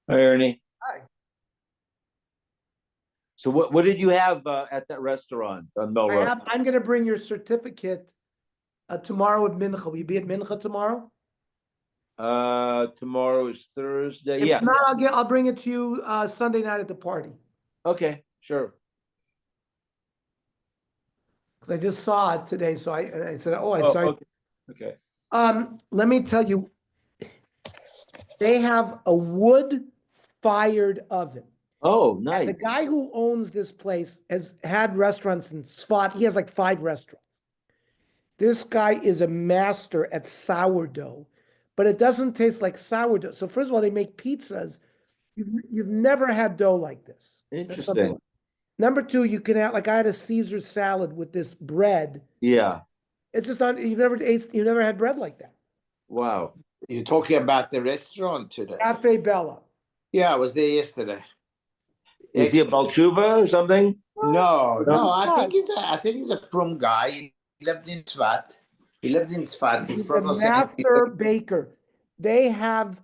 Hi, Ernie. Hi. So what did you have at that restaurant on Melrose? I'm going to bring your certificate tomorrow at Mincha. Will you be at Mincha tomorrow? Tomorrow is Thursday. If Yes. not, I'll bring it to you Sunday night at the party. Okay, sure. Because I just saw it today, so I said, "Oh, I Oh, saw it." okay. Okay. Let me tell you, they have a wood-fired oven. Oh, And the nice. guy who owns this place has had restaurants in Svat. He has like 5 restaurants. This guy is a master at sourdough, but it doesn't taste like sourdough. So first of all, they make pizzas You've never had dough like this. That's number Interesting. one. Number two, you can have, like I had a Caesar salad with this bread. Yeah. It's just not, you've never had bread like that. Wow. You're talking about the restaurant today. Cafe Bella. Yeah, I was there yesterday. Is he a Balchuva or something? No, No, I Tzfat. think he's a from guy. He lived in Tzfat. He's He's a from Los master Angeles. baker. They have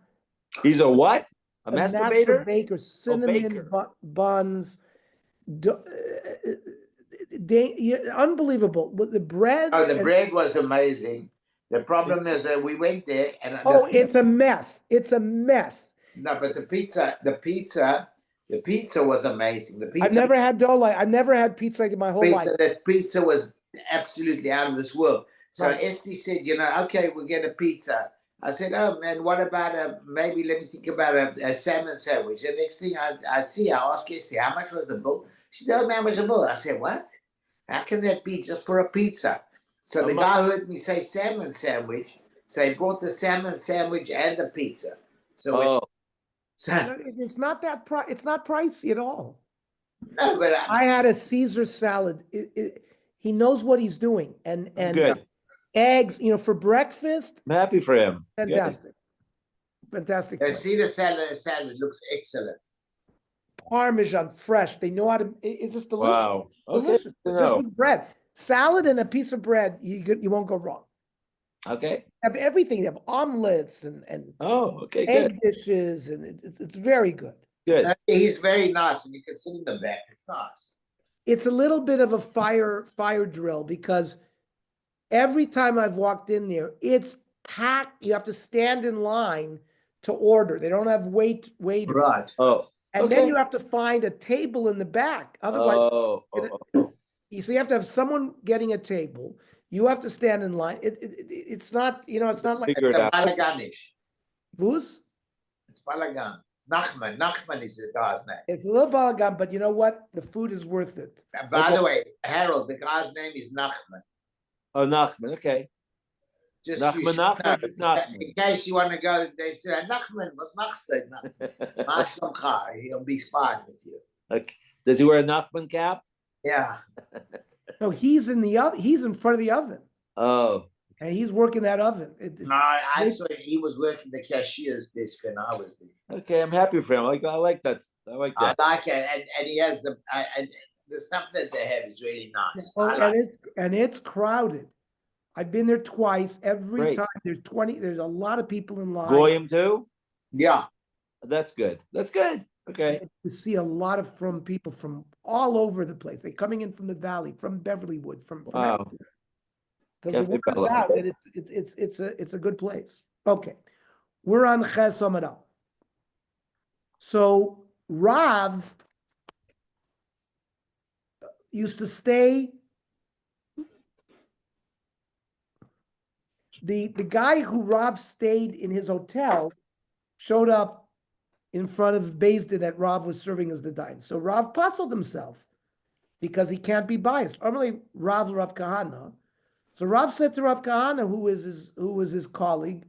He's a what? A master masturbator? baker, cinnamon baker. buns. Unbelievable. With the breads. Oh, the bread was amazing. The problem is that we went there and It's a mess. It's a mess. no, but the pizza was amazing. The pizza, I've never had dough like I've never had pizza like in my whole life. that pizza was absolutely out of this world. So Right. Esty said, okay, we'll get a pizza. I said, oh man, what about maybe let me think about a salmon sandwich. The next thing I'd see, I asked Esty, how much was the bill? She said, oh man, was the bill? I said, what? How can that be just for a pizza? So the guy heard me say salmon sandwich, so he brought the salmon sandwich and the pizza. So, It's not that it's not pricey at all. no, but I had a Caesar salad. He knows what he's doing, and Good. eggs. For breakfast. I'm happy for him. Good. Fantastic, fantastic. the place. Caesar salad looks excellent. Parmesan, fresh. They know how to. It's just delicious. Wow. Okay. Delicious. good to Just know. with bread, salad, and a piece of bread. You won't go wrong. Okay. Have everything. They have omelets and Oh, okay, egg good. dishes, and it's very good. Good. He's very nice, and you can sit in the back. It's nice. It's a little bit of a fire drill because every time I've walked in there, it's packed. You have to stand in line to order. They don't have waiters. Right. Oh. And then okay. you have to find a table in the back. Otherwise, Oh. so you have to have someone getting a table. You have to stand in line. It's not, it's not like Figure it out. Balaganish. Vuz. It's Balagan. Nachman is the guy's name. It's a little balagan, but you know what? The food is worth it. And by the way, Harold, the guy's name is Nachman. Oh, Nachman. Okay. Just Nachman, you should Nachman, know. it's Nachman. In case you want to go, they say Nachman. What's Nachstead? Nachman. He'll be fine with you. Okay. Does he wear a Nachman cap? Yeah. No, he's in the oven. He's in front of the oven, Oh. and he's working that oven. No, I saw he was working the cashier's desk when I was there. Okay, I'm happy for him. I like that. I like I that. like it, and he has and the stuff that they have is really nice. Oh, I like and it's crowded. I've been there twice. Every Great. time there's a lot of people in line. Goyim too? Yeah. That's good. That's good. Okay. You see a lot of people from all over the place. They're coming in from the valley, from Beverlywood, from Wow. because the Cafe word is Bella. out that it's a good place. Okay, we're on Ches Amidal. So Rav used to stay. The guy who Rav stayed in his hotel showed up in front of Beis Din that Rav was serving as the dayan. So Rav puzzled himself because he can't be biased. Normally Rav Kahana. So Rav said to Rav Kahana, who was his colleague,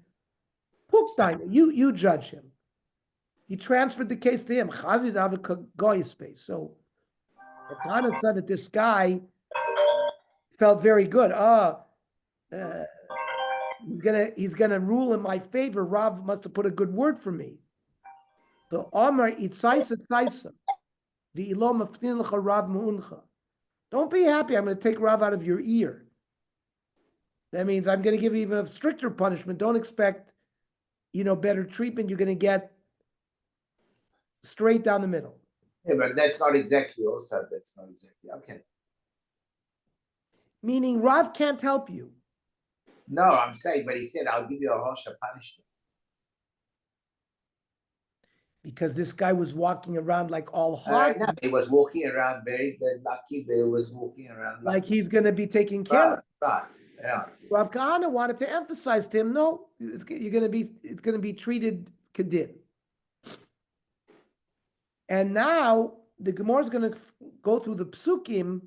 "Hook dayan, you judge him." He transferred the case to him. Chazid Avik space. So Rav Kahana said that this guy felt very good. He's gonna rule in my favor. Rav must have put a good word for me. So Amar itzaisa tzaisa, v'ilo mafnin lecha Rav mu'uncha. Don't be happy. I'm going to take Rav out of your ear. That means I'm going to give you even a stricter punishment. Don't expect, better treatment. You're going to get straight down the middle. Yeah, but that's not exactly okay. Meaning Rav can't help you. No, I'm saying, but he said, I'll give you a harsher punishment. Because this guy was walking around like all hot. No, he was walking around very lucky. Bill was walking around like he's going to be taken care of. Right. Yeah. Rav Kahana wanted to emphasize to him, no, it's going to be treated kedin. And now the Gemara is going to go through the psukim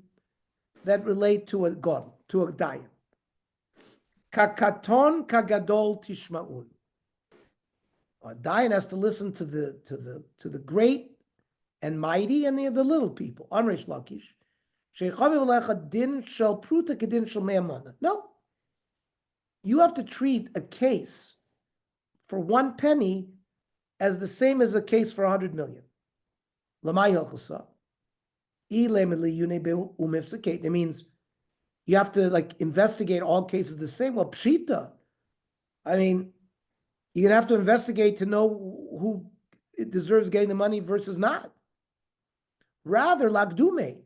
that relate to a god, to a dayan. Kakaton kagadol tishma'un. A Dayan has to listen to the great and mighty and the little people. Amrish Lakish. No. You have to treat a case for 1 penny as the same as a case for 100 million. That means you have to like investigate all cases the same. Well, pshita. I mean, you're gonna have to investigate to know who deserves getting the money versus not. Rather, lagdume,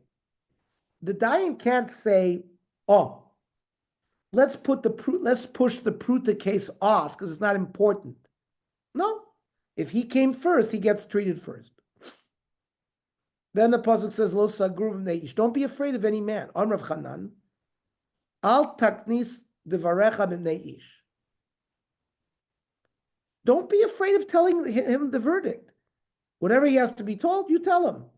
the Dayan can't say, "Oh, let's push the pruta case off because it's not important." No, if he came first, he gets treated first. Then the pasuk says, "Lo sagru neish." Don't be afraid of any man. On Rav Chanan, al taknis devarecha b'neish. Don't be afraid of telling him the verdict. Whatever he has to be told, you tell him.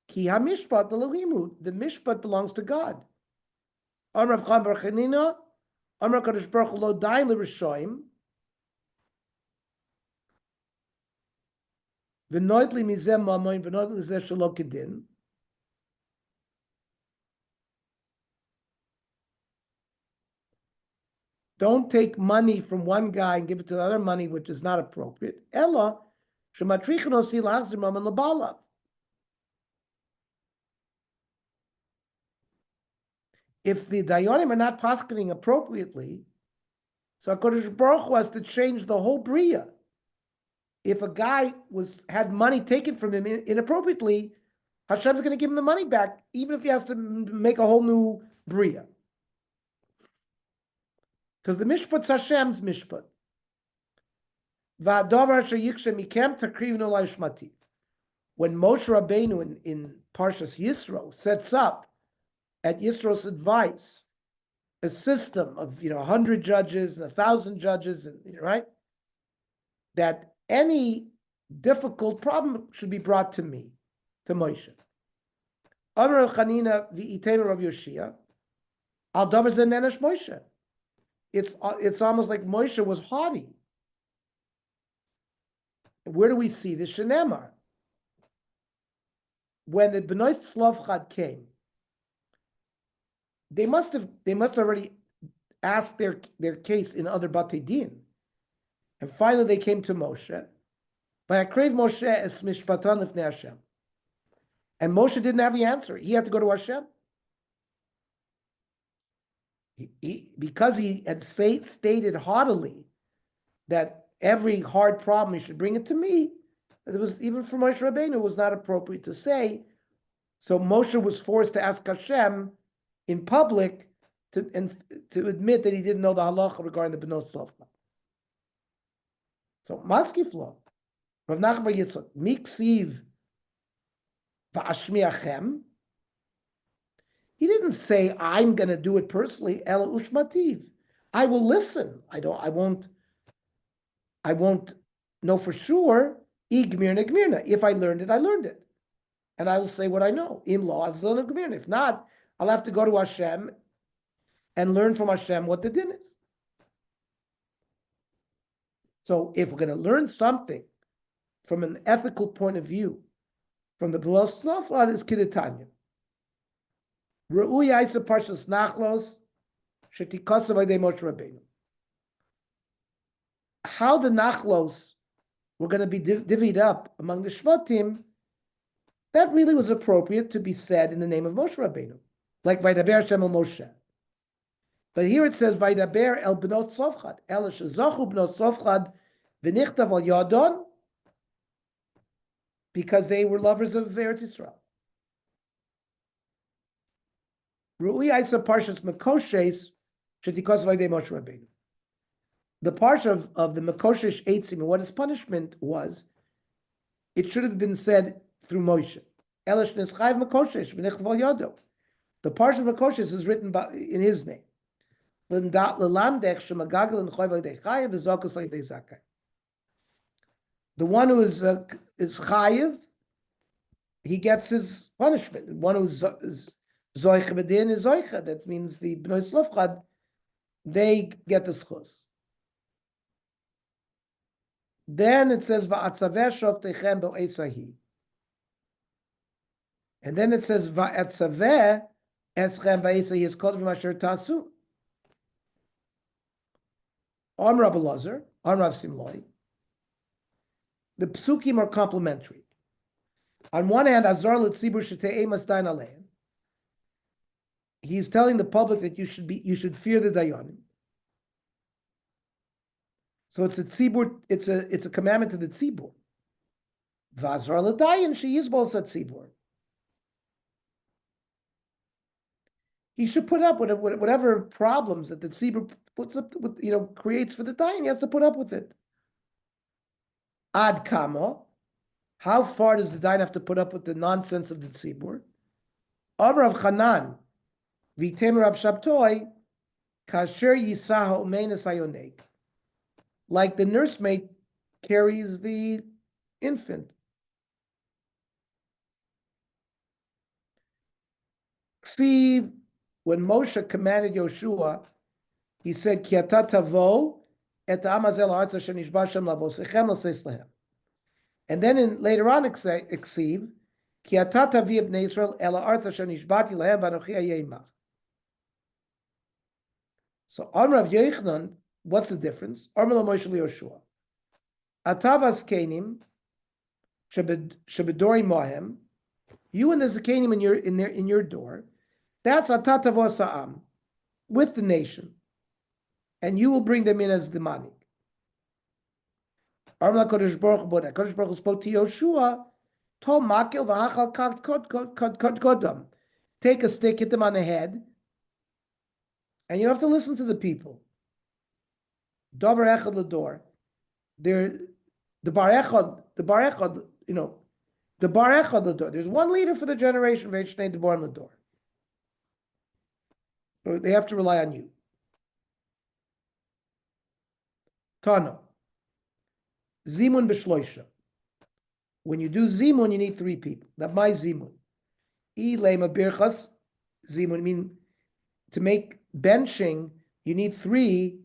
Ki hamishpat Elohimu, the mishpat belongs to God. Amar Rav Chanan bar Chanina, Amar Kadosh Baruch Hu lo dayin l'rishoyim, v'noit li mizem mamoin, v'noit li zeh shelo kedin. Don't take money from one guy and give it to the other money, which is not appropriate. Ella, shematrichen osi l'achzir maman l'balav. If the dayanim are not paskening appropriately, so HaKadosh Baruch Hu has to change the whole bria. If a guy had money taken from him inappropriately, Hashem's going to give him the money back, even if he has to make a whole new bria. Because the mishpat's Hashem's mishpat. When Moshe Rabbeinu in Parshas Yisro sets up at Yisro's advice a system of 100 judges and 1,000 judges, and right, that any difficult problem should be brought to me, to Moshe. Amar Chanina v'itenu Rav Yoshia al davar ze nenesh Moshe. It's almost like Moshe was haughty. Where do we see this? Shenemar. When the Bnei Tzlofchad came, they must already asked their case in other Batei Din. And finally they came to Moshe. By Akrev Moshe es mishpatan lifnei Hashem. And Moshe didn't have the answer. He had to go to Hashem. Because he had stated haughtily that every hard problem he should bring it to me, it was, even for Moshe Rabbeinu, it was not appropriate to say. So Moshe was forced to ask Hashem in public to admit that he didn't know the halacha regarding the Bnei Tzlofchad. So Maskiflo, Rav Nachman bar Yitzchak, Miksiv va'ashmiachem. He didn't say, I'm going to do it personally. Ela ushmativ. I will listen. I won't know for sure. Igmirna gmirna. If I learned it, I learned it. And I will say what I know. In law, azlona gmirna. If not, I'll have to go to Hashem and learn from Hashem what the din is. So if we're going to learn something from an ethical point of view, from the Bnei Tzlofchad is Kiddutanya. Re'uya isa parshas nachlos shetikosav aydei Moshe Rabbeinu. How the nachlos were going to be divvied up among the shvatim, that really was appropriate to be said in the name of Moshe Rabbeinu, like Vaydaber Hashem el Moshe. But here it says Vaydaber el Bnei Tzlofchad, el shezachu Bnei Tzlofchad v'nichtav al yadon, because they were lovers of Eretz Yisrael. Ru'ui Isa Parshas Mekoshes Shetikos Vaydei Moshe Rabbeinu. The parsha of the Mekoshesh Eitzim and what his punishment was, it should have been said through Moshe. Elish Neschayv Mekoshesh V'nichtav al yado. The parsha of Mekoshesh is written in his name. L'lamdech shemagagel and choyv l'idei chayev v'zokos l'idei zakay. The one who is chayev, he gets his punishment. The one who is zoicha b'din is zoicha. That means the Bnei Tzlofchad, they get the schus. Then it says va'atzaveh shoftechem bo'esahi. And then it says va'atzaveh eschem va'esahi is called v'masher tasu. On Rabbi Lazar, on Rav Simloi, the psukim are complementary. On one hand, Azar l'tzibur shetei emas dain alein. He's telling the public that you should fear the dayanim. So it's a tzibur, it's a commandment to the tzibur. V'azar l'dayin she is both tzibur. He should put up with whatever problems that the tzibur puts up with, creates for the dayan. He has to put up with it. Ad kama, how far does the dayan have to put up with the nonsense of the tzibur? Amar Rav Chanan, v'tem Rav Shabtoi, kasher yisaha umenes hayonek. Like the nursemaid carries the infant. See, when Moshe commanded Yoshua, he said, Ki ata tavo et ha'am hazeh la'aretz asher nishba Hashem lavosechem l'seis lehem. And then later on, eksiv, Ki ata tavi bnei Yisrael el ha'aretz asher nishbati lehem v'anochi ayeh imach. So on Rav Yochanan, what's the difference? Amar lo Moshe liYoshua. Atav azkenim shebedori mohem. You and the zakenim in your door. That's atat tavo sa'am, with the nation, and you will bring them in as the manik. Amar Kodesh Baruch Hu, Kodesh Baruch Hu spoke to Yoshua. Tol makil v'hachal kodam. Take a stick, hit them on the head, and you have to listen to the people. Dover echad l'dor. The bar echad, the bar echad l'dor. There's one leader for the generation. V'echnei debar l'dor. So they have to rely on you. Tano. Zimun b'shloisha. When you do zimun, you need 3 people. That my zimun. Ilema birchas zimun. Mean to make benching, you need 3.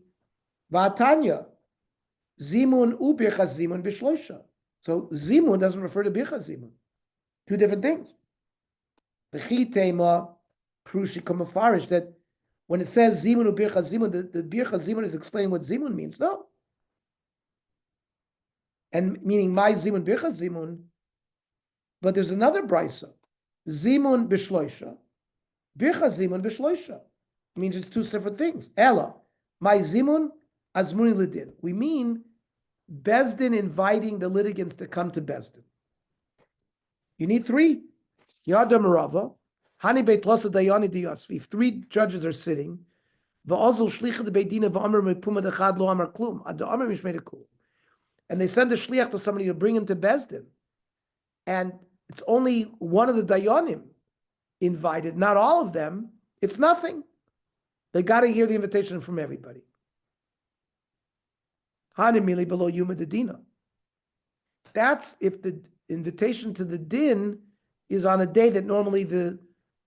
Va'atanya. Zimun u birchas zimun b'shloisha. So zimun doesn't refer to birchas zimun. 2 different things. The chitema krushi kamafarish, that when it says zimun u birchas zimun, the birchas zimun is explaining what zimun means. No. And meaning my zimun birchas zimun. But there's another brisa. Zimun b'shloisha. Birchas zimun b'shloisha. Means it's 2 separate things. Ella. My zimun azmuni lidin. We mean Bezdin inviting the litigants to come to Bezdin. You need 3. Yada Merava. Hani beit losa dayani diyasvi. If 3 judges are sitting, va'azul shlicha de beidina va'amar mepuma dechad lo amar klum. Ad amar mishmei kul. And they send a shliach to somebody to bring him to Bezdin. And it's only one of the dayanim invited, not all of them. It's nothing. They got to hear the invitation from everybody. Hanimili below Yuma Dedina. That's if the invitation to the din is on a day that normally the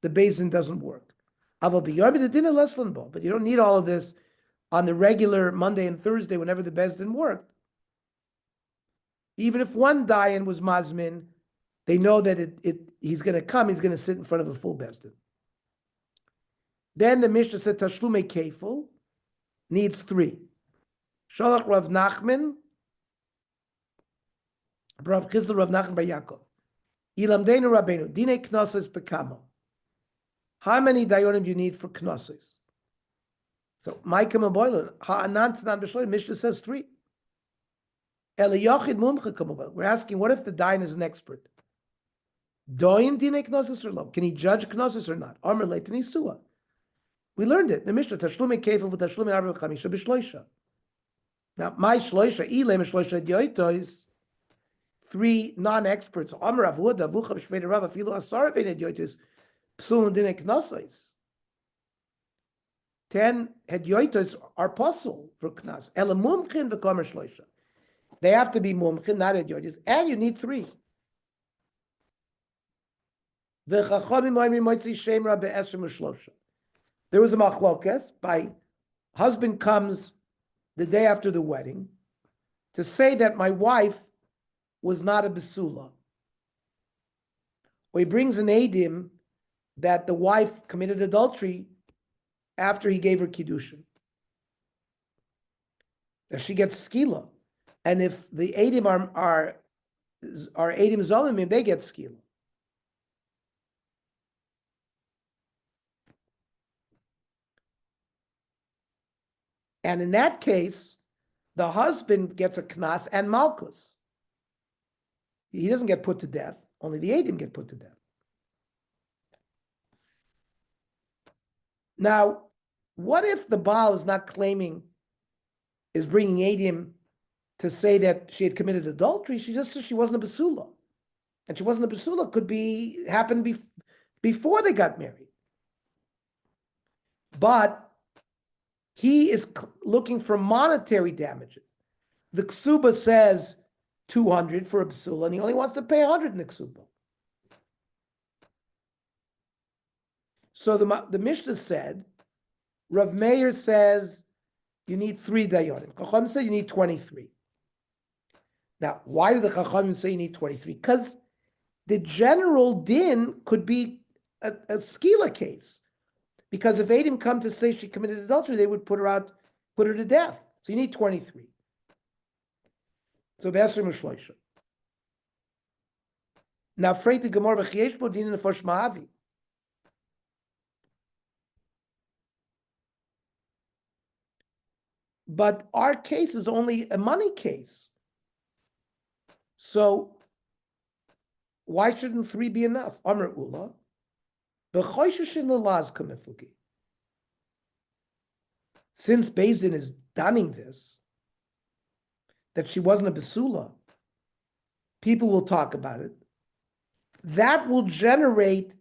Bezdin doesn't work. But you don't need all of this on the regular Monday and Thursday whenever the Bezdin worked. Even if one dayan was mazmin, they know that he's going to come, he's going to sit in front of a full Bezdin. Then the Mishnah said Tashlume Kefil needs 3. Shalach Rav Nachman, Rav Chizl, Rav Nachman Bar Yaakov. Ilamdeinu Rabbeinu, Dine Knossos Bekamo. How many dayonim do you need for Knossos? So, Micah Maboilan, Ha'anan Tanan B'Shloim, Mishnah says 3. Eliyochid Mumcha Kamabel. We're asking, what if the dayan is an expert? Doyin Dine Knossos or lo? Can he judge Knossos or not? Amar Leitani Suah. We learned it. The Mishnah, Tashlume Kefil v'Tashlume Arba Chamisha B'Shloisha. Now, my Shloisha, Ilem Shloisha Dioitos, 3 non-experts, Amar Avuda, Avucha B'Shmei Rav, Afilu Asar Vein Dioitos, Psul Dine Knossos. 10 Hedioitos are puzzle for Knas. Ela Mumchin v'Komer Shloisha. They have to be Mumchin, not Hedioitos, and you need 3. V'Chachamim Oimrim Moitzi Shem Ra Be'esrim U'Shlosha. There was a machlokes by husband comes the day after the wedding to say that my wife was not a Basula. Or he brings an Eidim that the wife committed adultery after he gave her Kiddushin. That she gets Skila. And if the Eidim are Eidim Zomimim, they get Skila. And in that case, the husband gets a Knas and Malkus. He doesn't get put to death. Only the Eidim get put to death. Now, what if the Baal is not claiming, is bringing Eidim to say that she had committed adultery? She just says she wasn't a Basula. And she wasn't a Basula could happen before they got married. But he is looking for monetary damages. The Ksuba says 200 for a Basula, and he only wants to pay 100 in the Ksuba. So the Mishnah said, Rav Meir says you need 3 dayanim. Chacham said you need 23. Now, why did the Chachamim say you need 23? Because the general din could be a skila case. Because if Eidim come to say she committed adultery, they would put her to death. So you need 23. So Be'esrim U'Shloisha. Now, afraid the Gemara v'chiesh bo din nefesh ma'avi. But our case is only a money case. So why shouldn't 3 be enough? Amr Ula. Since Beis Din is dunning this, that she wasn't a Basula, people will talk about it. That will generate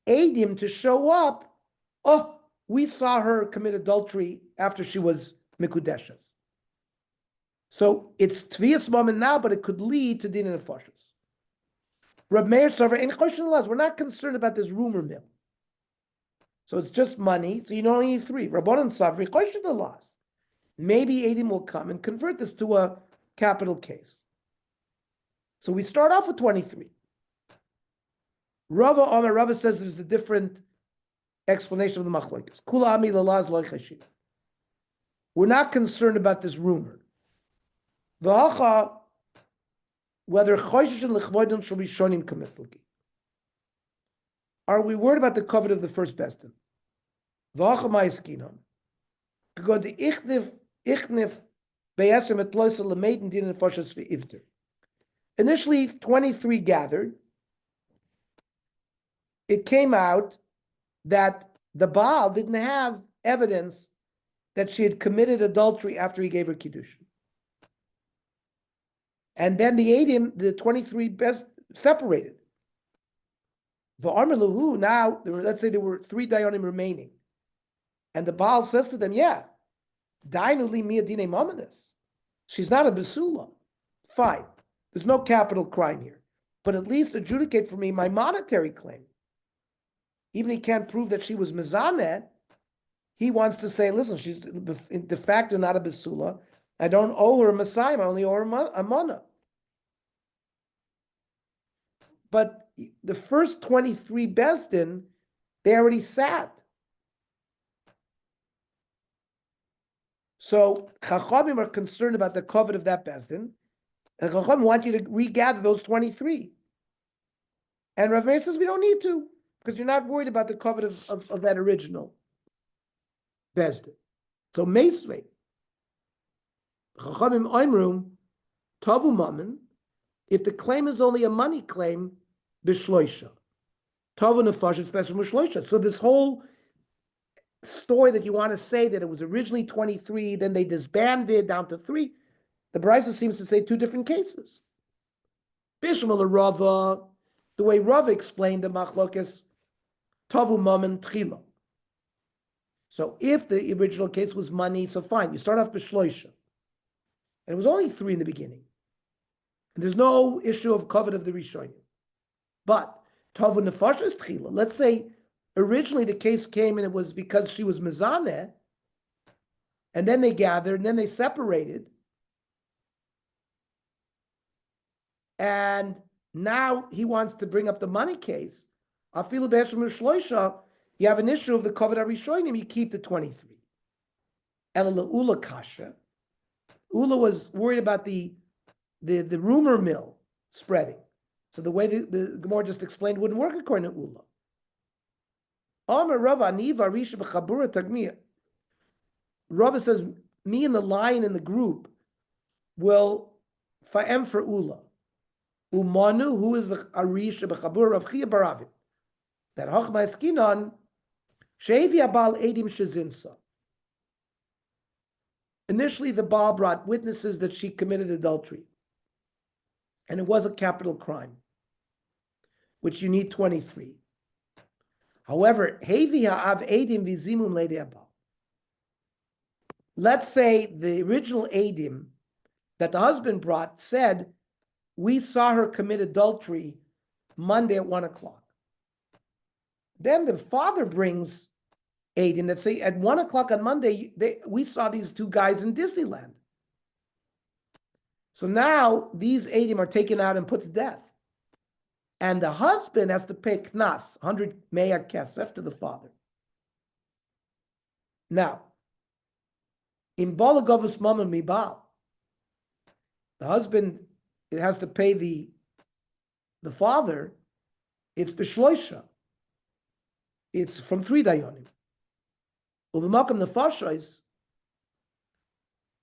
Eidim to show up. Oh, we saw her commit adultery after she was Mikudeshes. So it's Tvias moment now, but it could lead to Din and Nefashos. Reb Meir Sarver, in Choshen Laz, we're not concerned about this rumor mill. So it's just money, so you only need 3. Rabbanan Savri, Choshen Laz. Maybe Eidim will come and convert this to a capital case. So we start off with 23. Rava says there's a different explanation of the machlokes. Kula ami lalaz lo chashiv. We're not concerned about this rumor. V'hacha, whether choishish and lechvoidon shall be shonim kamithluki. Are we worried about the covet of the first bestin? V'hacha ma'iskinam. Go to ichnif be'esem et loisa l'meidin din and fashas v'ivter. Initially, 23 gathered. It came out that the Baal didn't have evidence that she had committed adultery after he gave her Kiddushin. And then the Eidim, the 23 best, separated. The Amr Lahu, now, let's say there were 3 Dayanim remaining. And the Baal says to them, yeah, Dainu li mia dine mamanis. She's not a Basula. Fine. There's no capital crime here. But at least adjudicate for me my monetary claim. Even he can't prove that she was mezaneh, he wants to say, listen, she's de facto not a Basula. I don't owe her a Messiah, I only owe her a Mana. But the first 23 Besdin, they already sat. So Chachamim are concerned about the covet of that Besdin, and Chachamim want you to regather those 23. And Rav Meir says we don't need to, because you're not worried about the covet of that original Besdin. So Meisvei, Chachamim Oimrum, Tavu Mammon, if the claim is only a money claim, Bishloisha. Tavu Nefash, it's best Bishloisha. So this whole story that you want to say that it was originally 23, then they disbanded down to 3, the Brisa seems to say 2 different cases. Bishmal Rava, the way Rava explained the Machlokes, Tavu Mammon Tchila. So if the original case was money, so fine, you start off Bishloisha. And it was only 3 in the beginning. And there's no issue of covet of the Rishonim. But Tavu Nefesh is Tchila. Let's say originally the case came and it was because she was Mezaneh, and then they gathered, and then they separated. and now he wants to bring up the money case. Afilu be'eshim u'shloisha, you have an issue of the Kovet HaRishonim, you keep the 23. Ela le'ula kasha. Ula was worried about the rumor mill spreading. So the way the Gemara just explained wouldn't work according to Ula. Amar Rava Aniva Risha b'chabura tagmir. Rava says, me and the lion in the group will fa'em for Ula. Umanu, who is the Arisha b'chabura of Chia Baravit. That Hochma Eskinon, Shevi Abal Edim Shezinsa. Initially, the Baal brought witnesses that she committed adultery. And it was a capital crime, which you need 23. However, Hevi Ha'av Edim Vizimum Leidei Abal. Let's say the original Edim that the husband brought said, we saw her commit adultery Monday at 1 o'clock. Then the father brings Edim that say at 1 o'clock on Monday, we saw these two guys in Disneyland. So now these Edim are taken out and put to death. And the husband has to pay knas, 100 meya kesef to the father. Now, in Balagovus Mama Mibal, the husband has to pay the father, it's Bishloisha. It's from 3 dayonim. Uvimakam nefashos.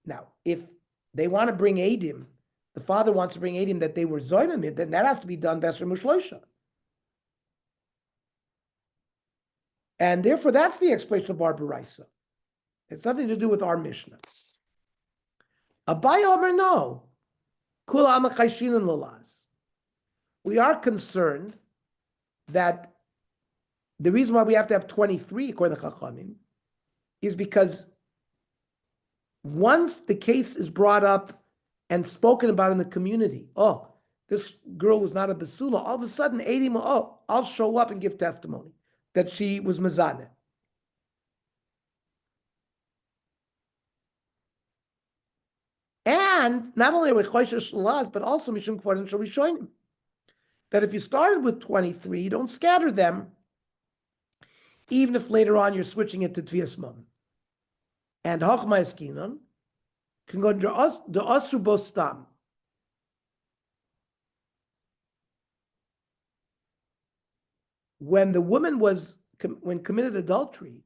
Now, if they want to bring Edim, the father wants to bring Edim that they were zoymim, then that has to be done Besser Mushloisha. And therefore, that's the explanation of our Baraisa. It's nothing to do with our Mishnah. Abai Omer, no. Kula Amachayshinin Lalaz. We are concerned that the reason why we have to have 23, according to Chachamim, is because once the case is brought up and spoken about in the community, oh, this girl was not a basula, all of a sudden, Edim, oh, I'll show up and give testimony that she was mezaneh. And not only are we choishes shalaz, but also mishum kvarim shel rishonim, that if you started with 23, you don't scatter them, even if later on you're switching it to Tviyas Mum. And Hochma Eskinon can go to the Asru Bostam. When the woman when committed adultery,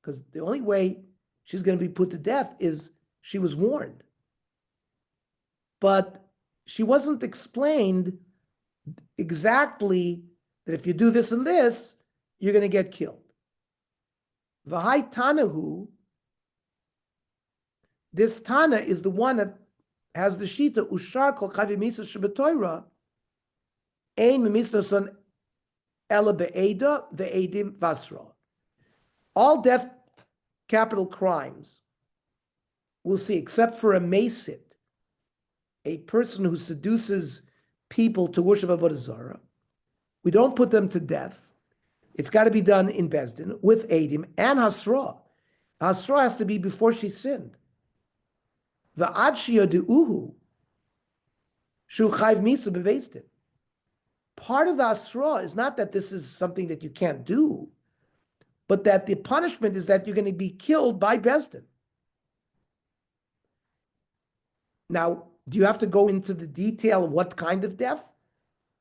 because the only way she's going to be put to death is she was warned. But she wasn't explained exactly that if you do this and this, you're going to get killed. V'hai Tanahu, this Tana is the one that has the Shita, Ushar Kol Chavi Misa Shebetoira, Ein Mimisnoson Ela Be'eda Ve'edim Vasra. All death capital crimes, we'll see, except for a Masit, a person who seduces people to worship Avodah Zarah, we don't put them to death. It's got to be done in Bezdin with Edim and Hasra. Hasra has to be before she sinned. The Adshia De'uhu Shu Chayv Misa Beveistin. Part of the Hasra is not that this is something that you can't do, but that the punishment is that you're going to be killed by Bezdin. Now, do you have to go into the detail of what kind of death?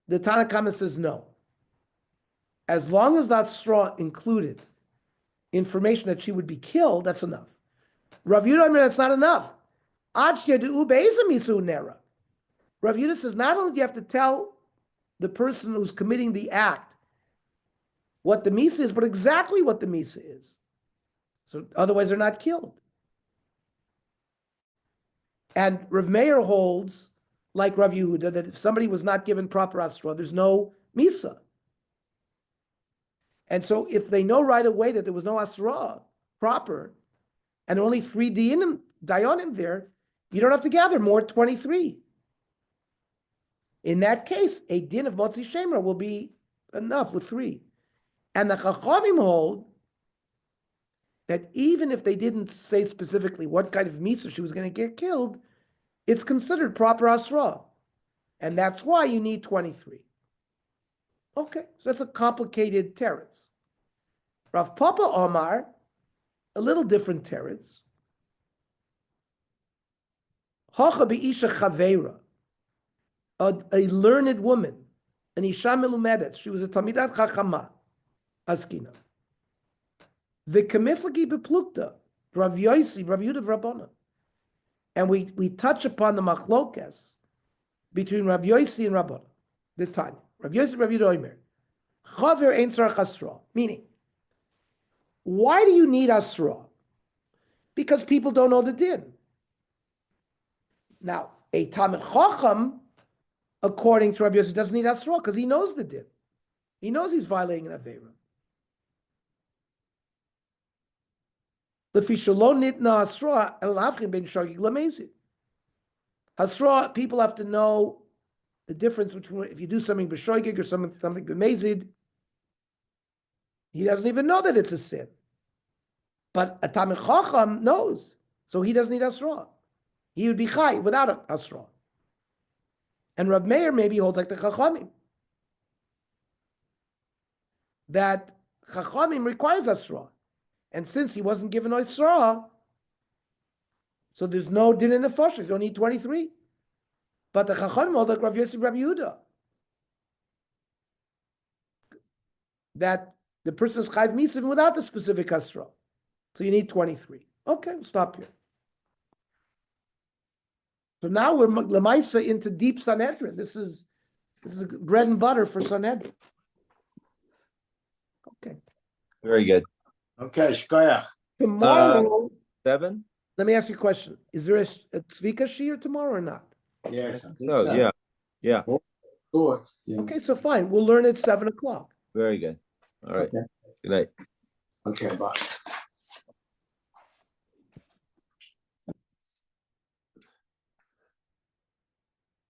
The Tanna Kama says no. As long as that straw included information that she would be killed, that's enough. Rav Yehuda, that's not enough. Rav Yehuda says not only do you have to tell the person who's committing the act what the misa is, but exactly what the misa is. So otherwise they're not killed. And Rav Meir holds, like Rav Yehuda, that if somebody was not given proper asra, there's no misa. And so if they know right away that there was no asra proper, and only 3 dayanim there, you don't have to gather more 23. In that case, a din of motzi shemra will be enough with 3. And the Chachamim hold that even if they didn't say specifically what kind of misa she was going to get killed, it's considered proper asra. And that's why you need 23. Okay, so that's a complicated teretz. Rav Papa Omar, a little different teretz. Hacha be'isha chaveira, a learned woman, an isha melumedet. She was a tamidat chachama, askina. V'kamiflagi beplukta, Rav Yosi, Rav Yehuda Rabbana. And we touch upon the machlokas between Rav Yosi and Rabbana. The Tanya. Rav Yosi, Rav Yehuda Omer. Chaver ein tzarich asra. Meaning, why do you need asra? Because people don't know the din. Now, a Talmid Chacham, according to Rabbi Yosef, doesn't need asra because he knows the din. He knows he's violating an avera. Lefi shelo nitna asra el avchin ben shogig lamezid. Asra, people have to know the difference between if you do something b'shogig or something b'mezid. He doesn't even know that it's a sin. But a Talmid Chacham knows, so he doesn't need asra. He would be chai without an asra. And Rav Meir maybe holds like the Chachamim, that Chachamim requires asra. And since he wasn't given asra, so there's no din in the foshik. You don't need 23. But the Chachamim hold like Rav Yosef, Rav Yehuda, that the person is chayv misim without the specific asra. So you need 23. Okay, we'll stop here. So now we're lemaisa into deep Sanhedrin. This is bread and butter for Sanhedrin. Okay. Very good. Okay, shkoyach. Tomorrow, 7? let me ask you a question. Is there a Tzvika Shir tomorrow or not? Yes. No, yeah. Good. Yeah. Okay, so fine. We'll learn at 7 o'clock. Very good. All right. Okay. Good night. Okay, bye.